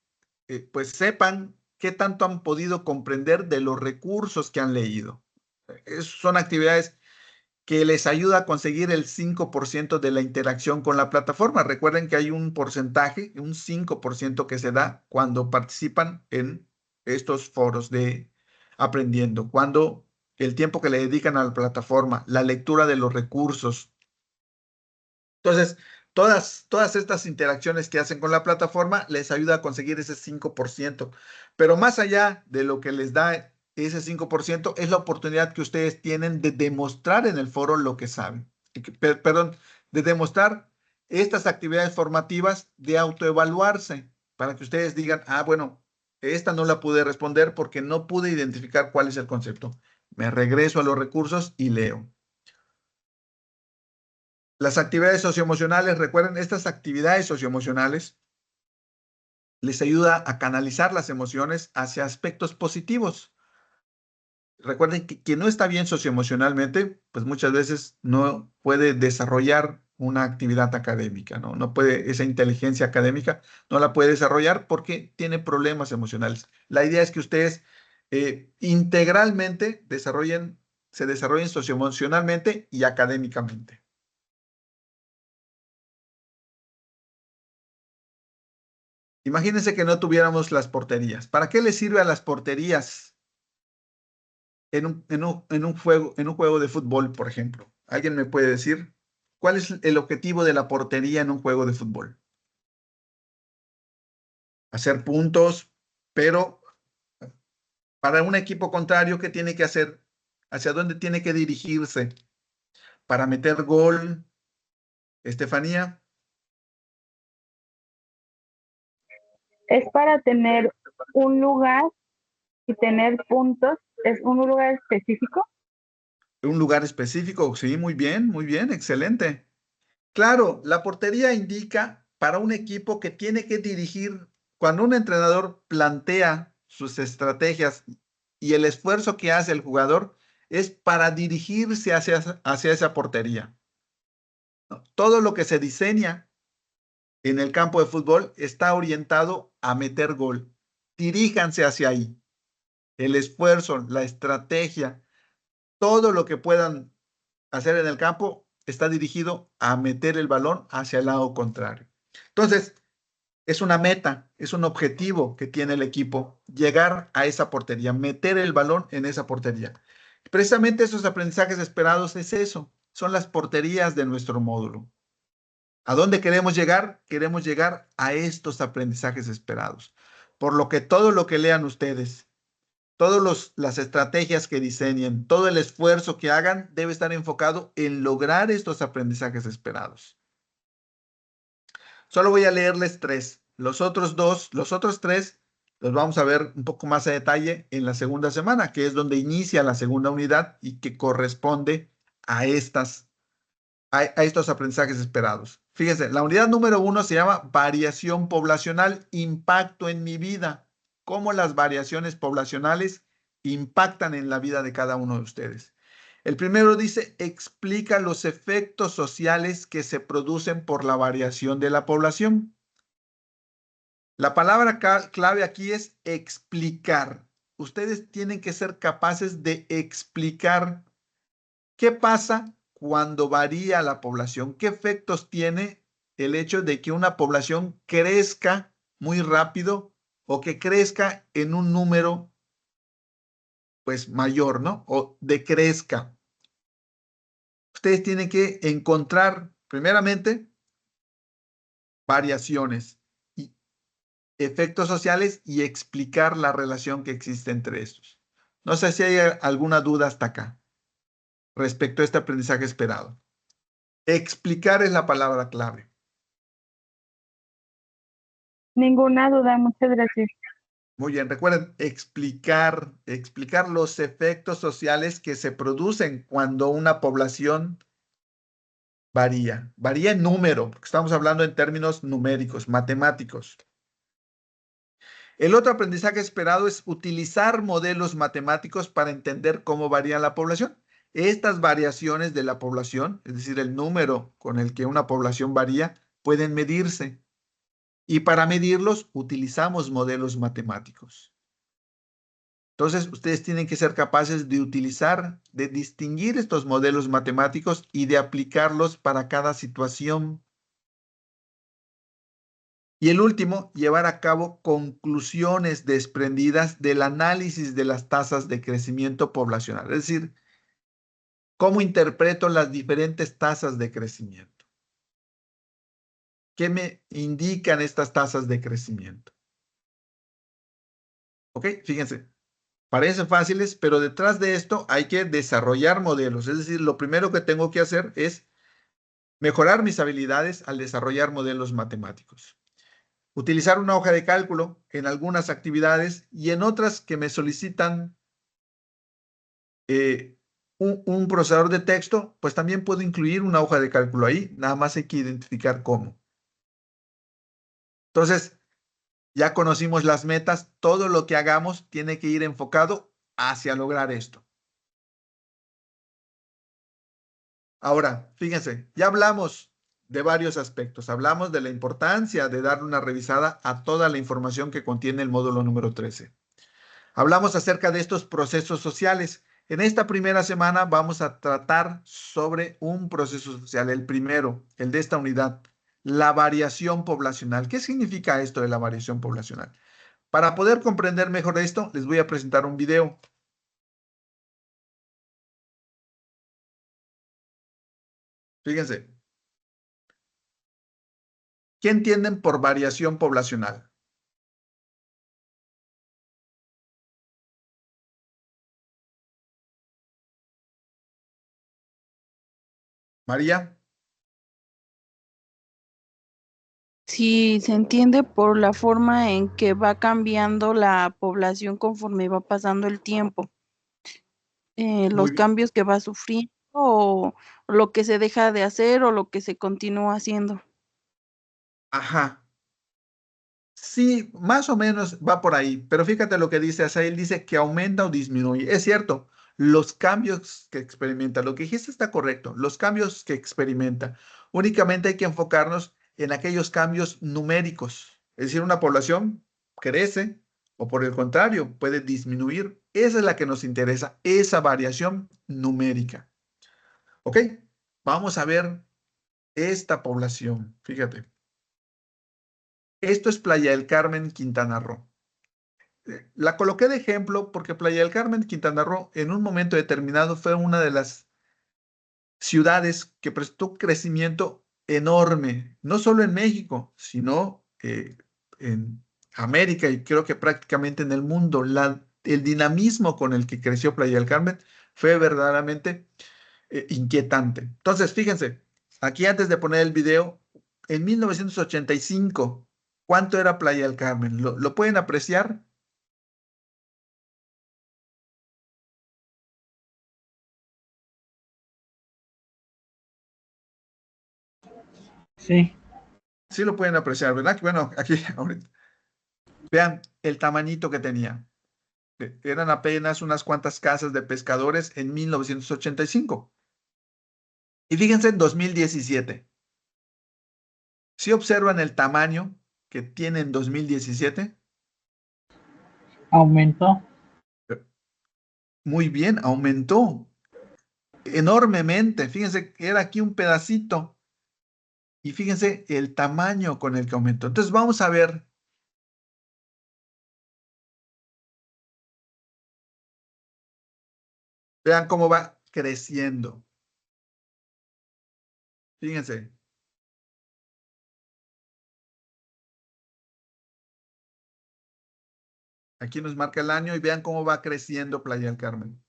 pues sepan qué tanto han podido comprender de los recursos que han leído. Son actividades que les ayuda a conseguir el 5% de la interacción con la plataforma. Recuerden que hay un porcentaje, un 5% que se da cuando participan en estos foros de aprendiendo, cuando el tiempo que le dedican a la plataforma, la lectura de los recursos. Entonces, todas estas interacciones que hacen con la plataforma les ayuda a conseguir ese 5%. Pero más allá de lo que les da ese 5%, es la oportunidad que ustedes tienen de demostrar en el foro lo que saben. Perdón, de demostrar estas actividades formativas, de autoevaluarse, para que ustedes digan, ah, bueno, esta no la pude responder porque no pude identificar cuál es el concepto. Me regreso a los recursos y leo. Las actividades socioemocionales, recuerden, estas actividades socioemocionales les ayuda a canalizar las emociones hacia aspectos positivos. Recuerden que quien no está bien socioemocionalmente, pues muchas veces no puede desarrollar una actividad académica, ¿no? No puede, esa inteligencia académica no la puede desarrollar porque tiene problemas emocionales. La idea es que ustedes integralmente se desarrollen socioemocionalmente y académicamente. Imagínense que no tuviéramos las porterías. ¿Para qué les sirve a las porterías en un juego de fútbol, por ejemplo? ¿Alguien me puede decir cuál es el objetivo de la portería en un juego de fútbol? Hacer puntos, pero para un equipo contrario, ¿qué tiene que hacer? ¿Hacia dónde tiene que dirigirse? Para meter gol, Estefanía. Es para tener un lugar y tener puntos. ¿Es un lugar específico? Un lugar específico, sí, muy bien, excelente. Claro, la portería indica para un equipo que tiene que dirigir, cuando un entrenador plantea sus estrategias y el esfuerzo que hace el jugador es para dirigirse hacia esa portería. Todo lo que se diseña en el campo de fútbol está orientado a meter gol. Diríjanse hacia ahí. El esfuerzo, la estrategia, todo lo que puedan hacer en el campo está dirigido a meter el balón hacia el lado contrario. Entonces, es una meta, es un objetivo que tiene el equipo, llegar a esa portería, meter el balón en esa portería. Precisamente esos aprendizajes esperados es eso, son las porterías de nuestro módulo. ¿A dónde queremos llegar? Queremos llegar a estos aprendizajes esperados. Por lo que todo lo que lean ustedes, todas las estrategias que diseñen, todo el esfuerzo que hagan debe estar enfocado en lograr estos aprendizajes esperados. Solo voy a leerles 3. Los otros 3, los vamos a ver un poco más a detalle en la segunda semana, que es donde inicia la segunda unidad y que corresponde a estos aprendizajes esperados. Fíjense, la unidad número 1 se llama variación poblacional, impacto en mi vida. Cómo las variaciones poblacionales impactan en la vida de cada uno de ustedes. El primero dice, explica los efectos sociales que se producen por la variación de la población. La palabra clave aquí es explicar. Ustedes tienen que ser capaces de explicar qué pasa cuando varía la población, qué efectos tiene el hecho de que una población crezca muy rápido o que crezca en un número pues mayor, ¿no? O decrezca. Ustedes tienen que encontrar, primeramente, variaciones y efectos sociales y explicar la relación que existe entre estos. No sé si hay alguna duda hasta acá respecto a este aprendizaje esperado. Explicar es la palabra clave. Ninguna duda, muchas gracias. Muy bien, recuerden, explicar los efectos sociales que se producen cuando una población varía en número, porque estamos hablando en términos numéricos, matemáticos. El otro aprendizaje esperado es utilizar modelos matemáticos para entender cómo varía la población. Estas variaciones de la población, es decir, el número con el que una población varía, pueden medirse. Y para medirlos utilizamos modelos matemáticos. Entonces, ustedes tienen que ser capaces de utilizar, de distinguir estos modelos matemáticos y de aplicarlos para cada situación. Y el último, llevar a cabo conclusiones desprendidas del análisis de las tasas de crecimiento poblacional. Es decir, cómo interpreto las diferentes tasas de crecimiento. ¿Qué me indican estas tasas de crecimiento? ¿Ok? Fíjense, parecen fáciles, pero detrás de esto hay que desarrollar modelos. Es decir, lo primero que tengo que hacer es mejorar mis habilidades al desarrollar modelos matemáticos. Utilizar una hoja de cálculo en algunas actividades y en otras que me solicitan un procesador de texto, pues también puedo incluir una hoja de cálculo ahí, nada más hay que identificar cómo. Entonces, ya conocimos las metas, todo lo que hagamos tiene que ir enfocado hacia lograr esto. Ahora, fíjense, ya hablamos de varios aspectos. Hablamos de la importancia de darle una revisada a toda la información que contiene el módulo número 13. Hablamos acerca de estos procesos sociales. En esta primera semana vamos a tratar sobre un proceso social, el primero, el de esta unidad, la variación poblacional. ¿Qué significa esto de la variación poblacional? Para poder comprender mejor esto, les voy a presentar un video. Fíjense, ¿qué entienden por variación poblacional? María, Sí, se entiende por la forma en que va cambiando la población conforme va pasando el tiempo, muy los bien. cambios que va sufriendo o lo que se deja de hacer o lo que se continúa haciendo. Ajá. Sí, más o menos va por ahí, pero fíjate lo que dice Asael, dice que aumenta o disminuye. Es cierto, los cambios que experimenta, lo que dijiste está correcto, los cambios que experimenta, únicamente hay que enfocarnos en aquellos cambios numéricos, es decir, una población crece o por el contrario puede disminuir. Esa es la que nos interesa, esa variación numérica. ¿Ok? Vamos a ver esta población, fíjate. Esto es Playa del Carmen, Quintana Roo. La coloqué de ejemplo porque Playa del Carmen, Quintana Roo, en un momento determinado fue una de las ciudades que prestó crecimiento enorme, no solo en México, sino en América y creo que prácticamente en el mundo. El dinamismo con el que creció Playa del Carmen fue verdaderamente inquietante. Entonces, fíjense, aquí antes de poner el video, en 1985, ¿cuánto era Playa del Carmen? ¿Lo pueden apreciar? Sí, Sí lo pueden apreciar, ¿verdad? Que bueno, aquí ahorita. Vean el tamañito que tenía. Eran apenas unas cuantas casas de pescadores en 1985. Y fíjense en 2017. Si observan el tamaño que tiene en 2017, aumentó. eh, muy bien, aumentó enormemente. Fíjense que era aquí un pedacito. Y fíjense el tamaño con el que aumentó. Entonces vamos a ver. Vean cómo va creciendo. Fíjense. Aquí nos marca el año y vean cómo va creciendo Playa del Carmen.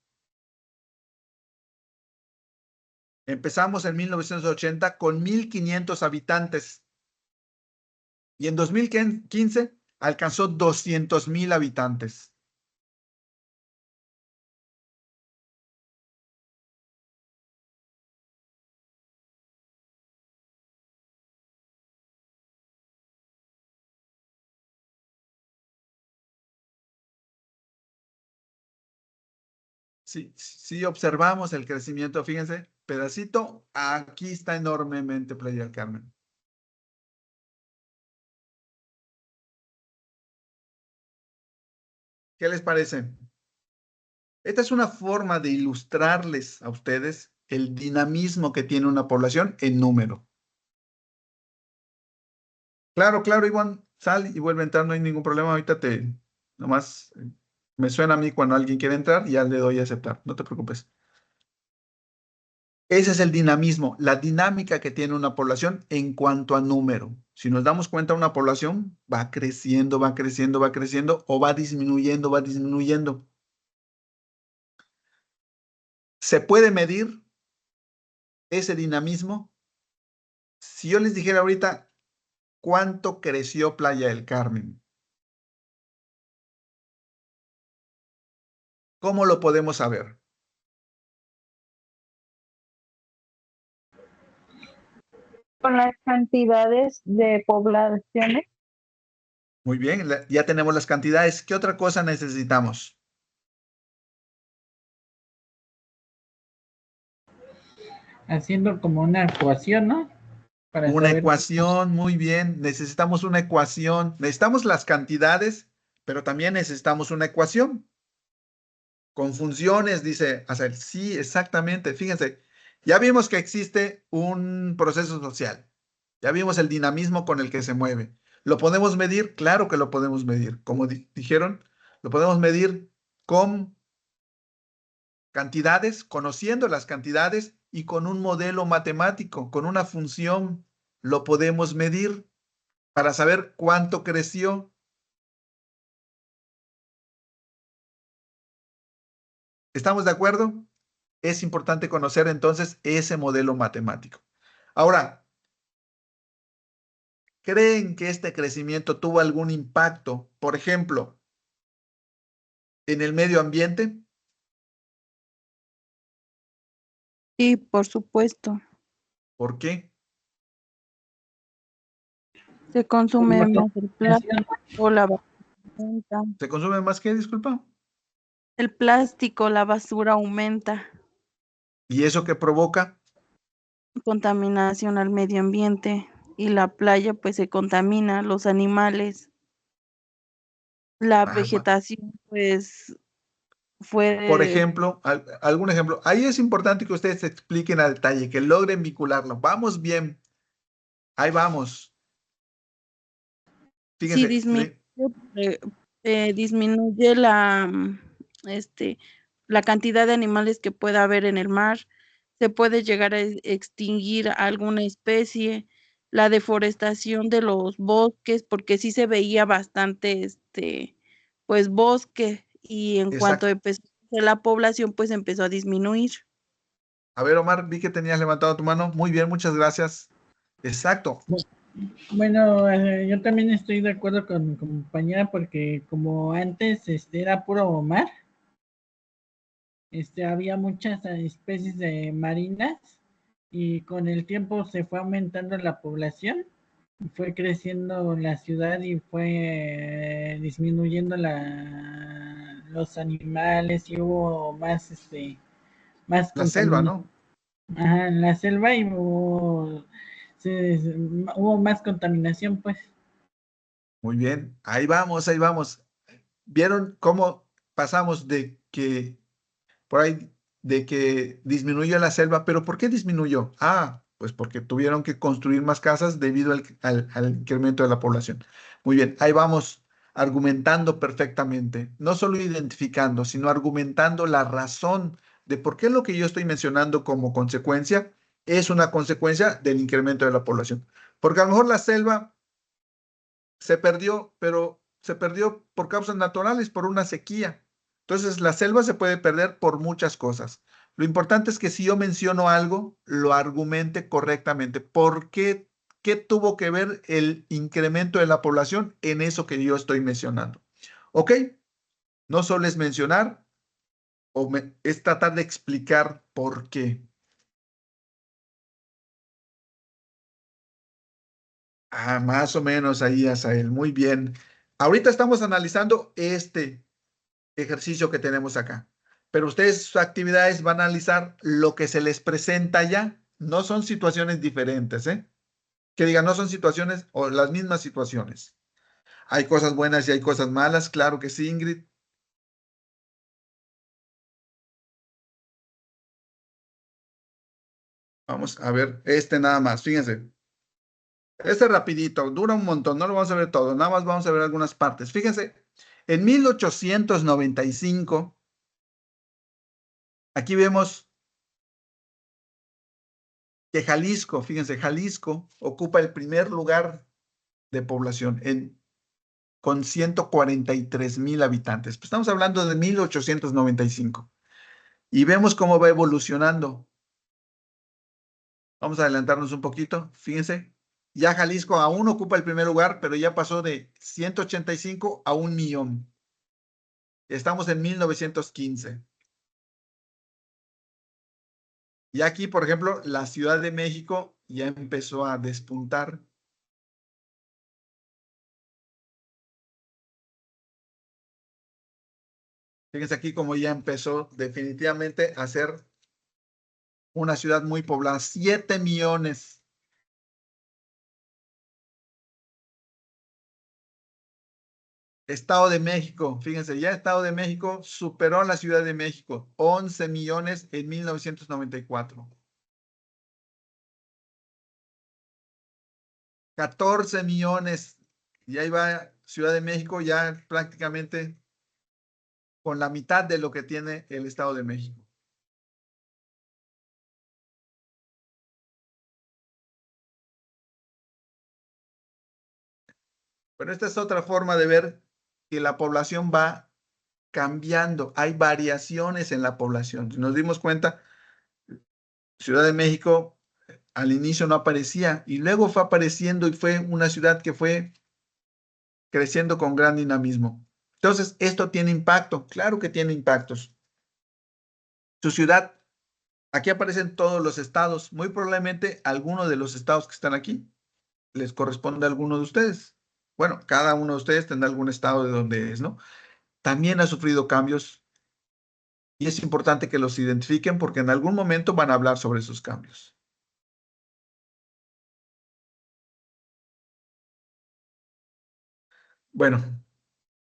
Empezamos en 1980 con 1,500 habitantes y en 2015 alcanzó 200,000 habitantes. Si observamos el crecimiento, fíjense, pedacito, aquí está enormemente Playa del Carmen. ¿Qué les parece? Esta es una forma de ilustrarles a ustedes el dinamismo que tiene una población en número. Claro, claro, Iván, sal y vuelve a entrar, no hay ningún problema. Ahorita nomás me suena a mí cuando alguien quiere entrar y ya le doy a aceptar, no te preocupes. Ese es el dinamismo, la dinámica que tiene una población en cuanto a número. Si nos damos cuenta, una población va creciendo, va creciendo, va creciendo, o va disminuyendo, va disminuyendo. ¿Se puede medir ese dinamismo? Si yo les dijera ahorita, ¿cuánto creció Playa del Carmen? ¿Cómo lo podemos saber? Con las cantidades de poblaciones, Muy bien, ya tenemos las cantidades. ¿Qué otra cosa necesitamos? Haciendo como una ecuación, ¿no? Para Una saber. ecuación, muy bien. Necesitamos una ecuación. Necesitamos las cantidades, pero también necesitamos una ecuación. Con funciones, dice Azael. Sí, exactamente. Fíjense, ya vimos que existe un proceso social. Ya vimos el dinamismo con el que se mueve. ¿Lo podemos medir? Claro que lo podemos medir. Como dijeron, lo podemos medir con cantidades, conociendo las cantidades y con un modelo matemático, con una función, lo podemos medir para saber cuánto creció. ¿Estamos de acuerdo? Es importante conocer entonces ese modelo matemático. Ahora, ¿creen que este crecimiento tuvo algún impacto, por ejemplo, en el medio ambiente? Sí, por supuesto. ¿Por qué? Se consume más el plástico, la basura. ¿Se consume más que, disculpa? El plástico, la basura aumenta. ¿Y eso qué provoca? Contaminación al medio ambiente y la playa pues se contamina, los animales, la Ah, vegetación pues por fue, ejemplo, algún ejemplo. Ahí es importante que ustedes expliquen a detalle, que logren vincularlo. Vamos bien. Ahí vamos. sí Fíjense, disminuye, disminuye este, la cantidad de animales que pueda haber en el mar, se puede llegar a extinguir alguna especie, la deforestación de los bosques, porque sí se veía bastante, pues bosque, y en cuanto exacto. empezó la población, pues empezó a disminuir. A ver, Omar, vi que tenías levantado tu mano. Muy bien, muchas gracias. Exacto. Bueno, yo también estoy de acuerdo con mi compañera porque como antes era puro mar, había muchas especies de marinas y con el tiempo se fue aumentando la población, fue creciendo la ciudad y fue disminuyendo los animales y hubo más La selva, contaminación. ¿no? Ajá, en la selva y hubo más contaminación, pues. Muy bien. Ahí vamos, ahí vamos. ¿Vieron cómo pasamos de que por ahí, de que disminuyó la selva? ¿Pero por qué disminuyó? Ah, pues porque tuvieron que construir más casas debido al incremento de la población. Muy bien, ahí vamos argumentando perfectamente, no solo identificando, sino argumentando la razón de por qué lo que yo estoy mencionando como consecuencia es una consecuencia del incremento de la población. Porque a lo mejor la selva se perdió, pero se perdió por causas naturales, por una sequía. Entonces, la selva se puede perder por muchas cosas. Lo importante es que si yo menciono algo, lo argumente correctamente. ¿Por qué? ¿Qué tuvo que ver el incremento de la población en eso que yo estoy mencionando? ¿Ok? No solo es mencionar, es tratar de explicar por qué. Ah, más o menos ahí, Asael. Muy bien. Ahorita estamos analizando este ejercicio que tenemos acá. Pero ustedes sus actividades van a analizar lo que se les presenta ya. No son situaciones diferentes, ¿eh? Que digan, no son situaciones o las mismas situaciones. Hay cosas buenas y hay cosas malas, claro que sí, Ingrid. Vamos a ver este nada más, fíjense. Este rapidito, dura un montón, no lo vamos a ver todo, nada más vamos a ver algunas partes. Fíjense, en 1895, aquí vemos que Jalisco, fíjense, Jalisco ocupa el primer lugar de población con 143,000 habitantes. Pues estamos hablando de 1895. Y vemos cómo va evolucionando. Vamos a adelantarnos un poquito, fíjense. Ya Jalisco aún ocupa el primer lugar, pero ya pasó de 185 a 1,000,000. Estamos en 1915. Y aquí, por ejemplo, la Ciudad de México ya empezó a despuntar. Fíjense aquí cómo ya empezó definitivamente a ser una ciudad muy poblada. 7 millones. Estado de México, fíjense, ya Estado de México superó a la Ciudad de México. 11 millones en 1994. 14 millones. Y ahí va Ciudad de México ya prácticamente con la mitad de lo que tiene el Estado de México. Pero esta es otra forma de ver que la población va cambiando. Hay variaciones en la población. Si nos dimos cuenta, Ciudad de México al inicio no aparecía y luego fue apareciendo y fue una ciudad que fue creciendo con gran dinamismo. Entonces, esto tiene impacto. Claro que tiene impactos. Su ciudad, aquí aparecen todos los estados. Muy probablemente alguno de los estados que están aquí les corresponde a alguno de ustedes. Bueno, cada uno de ustedes tendrá algún estado de donde es, ¿no? También ha sufrido cambios y es importante que los identifiquen porque en algún momento van a hablar sobre esos cambios. Bueno,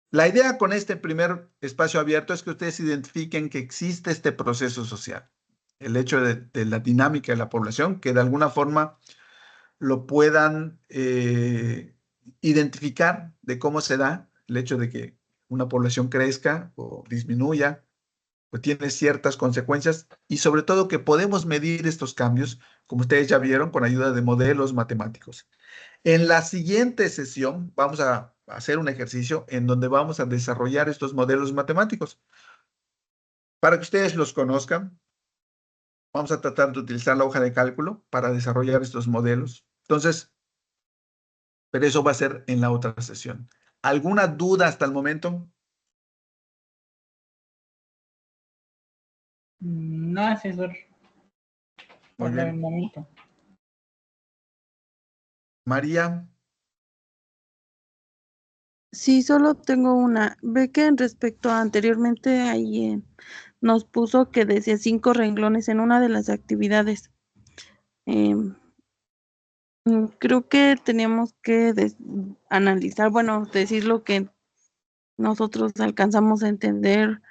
la idea con este primer espacio abierto es que ustedes identifiquen que existe este proceso social, el hecho de la dinámica de la población, que de alguna forma lo puedan identificar de cómo se da el hecho de que una población crezca o disminuya, pues tiene ciertas consecuencias y sobre todo que podemos medir estos cambios, como ustedes ya vieron, con ayuda de modelos matemáticos. En la siguiente sesión vamos a hacer un ejercicio en donde vamos a desarrollar estos modelos matemáticos. Para que ustedes los conozcan, vamos a tratar de utilizar la hoja de cálculo para desarrollar estos modelos. Entonces, pero eso va a ser en la otra sesión. ¿Alguna duda hasta el momento? No, asesor, Muy por el bien. momento. María, Sí, solo tengo una. Ve que en respecto a anteriormente ahí nos puso que decía 5 renglones en una de las actividades. Em, Creo que teníamos que analizar, bueno, decir lo que nosotros alcanzamos a entender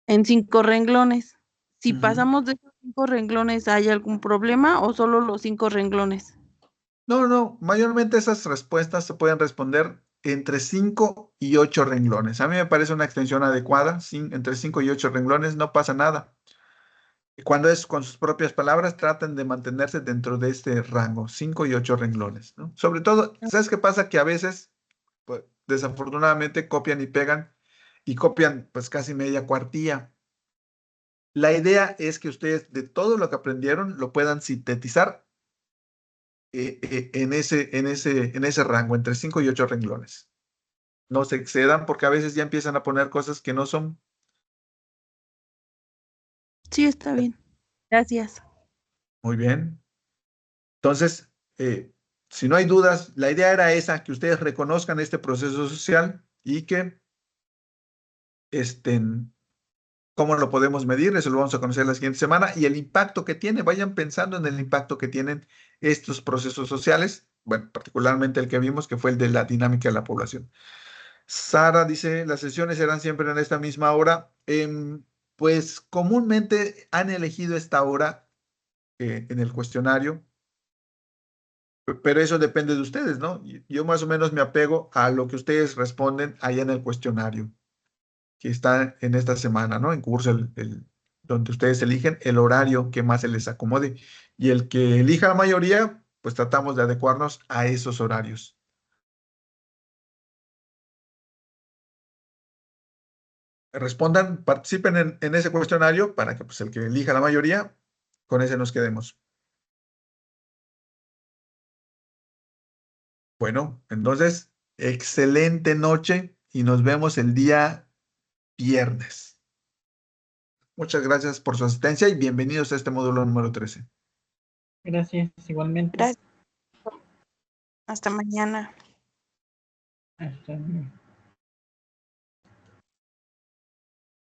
en 5 renglones. Si pasamos de esos 5 renglones, ¿hay algún problema o solo los 5 renglones? no, mayormente esas respuestas se pueden responder entre 5 y 8 renglones. A mí me parece una extensión adecuada, entre 5 y 8 renglones no pasa nada. Cuando es con sus propias palabras, traten de mantenerse dentro de este rango, 5 y 8 renglones, ¿no? Sobre todo, ¿sabes qué pasa? Que a veces, pues, desafortunadamente, copian y pegan y copian pues casi media cuartilla. La idea es que ustedes de todo lo que aprendieron lo puedan sintetizar en ese rango, entre 5 y 8 renglones. No se excedan porque a veces ya empiezan a poner cosas que no son. Sí, está bien. Gracias. Muy bien. Entonces, si no hay dudas, la idea era esa, que ustedes reconozcan este proceso social y que estén ¿Cómo lo podemos medir? Eso lo vamos a conocer la siguiente semana. Y el impacto que tiene, vayan pensando en el impacto que tienen estos procesos sociales, bueno, particularmente el que vimos, que fue el de la dinámica de la población. Sara dice, las sesiones serán siempre en esta misma hora. Pues comúnmente han elegido esta hora en el cuestionario, pero eso depende de ustedes, ¿no? Yo más o menos me apego a lo que ustedes responden ahí en el cuestionario que está en esta semana, ¿no? En curso, donde ustedes eligen el horario que más se les acomode. Y el que elija la mayoría, pues tratamos de adecuarnos a esos horarios. Respondan, participen en ese cuestionario para que pues, el que elija la mayoría, con ese nos quedemos. Bueno, entonces, excelente noche y nos vemos el día viernes. Muchas gracias por su asistencia y bienvenidos a este módulo número 13. Gracias, igualmente. Gracias. Hasta mañana. Hasta luego.